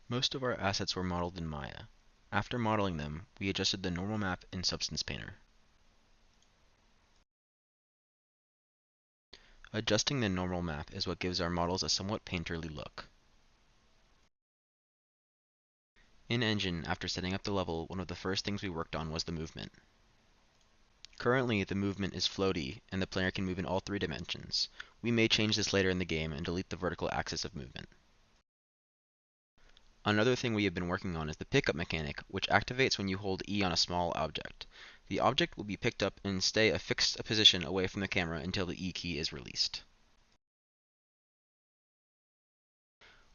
Most of our assets were modeled in Maya. After modeling them, we adjusted the normal map in Substance Painter. Adjusting the normal map is what gives our models a somewhat painterly look. In Engine, after setting up the level, one of the first things we worked on was the movement. Currently, the movement is floaty, and the player can move in all 3 dimensions. We may change this later in the game and delete the vertical axis of movement. Another thing we have been working on is the pickup mechanic, which activates when you hold E on a small object. The object will be picked up and stay a fixed position away from the camera until the E key is released.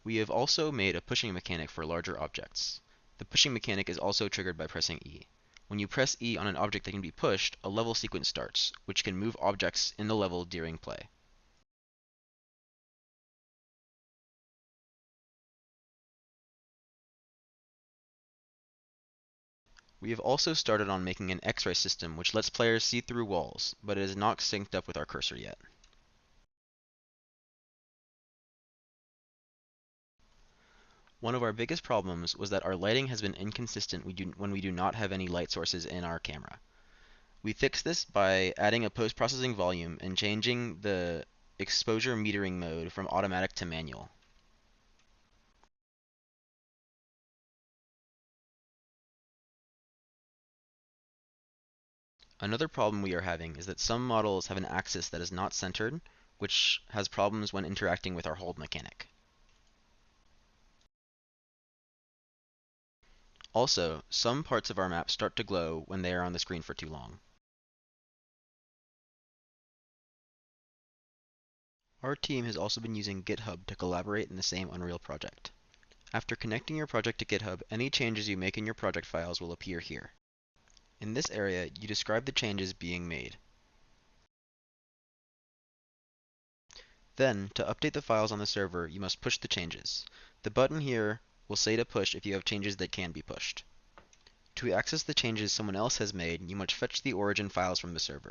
We have also made a pushing mechanic for larger objects. The pushing mechanic is also triggered by pressing E. When you press E on an object that can be pushed, a level sequence starts, which can move objects in the level during play. We have also started on making an X-ray system which lets players see through walls, but it is not synced up with our cursor yet. One of our biggest problems was that our lighting has been inconsistent when we do not have any light sources in our camera. We fixed this by adding a post-processing volume and changing the exposure metering mode from automatic to manual. Another problem we are having is that some models have an axis that is not centered, which has problems when interacting with our hold mechanic. Also, some parts of our map start to glow when they are on the screen for too long. Our team has also been using GitHub to collaborate in the same Unreal project. After connecting your project to GitHub, any changes you make in your project files will appear here. In this area, you describe the changes being made. Then, to update the files on the server, you must push the changes. The button here will say to push if you have changes that can be pushed. To access the changes someone else has made, you must fetch the origin files from the server.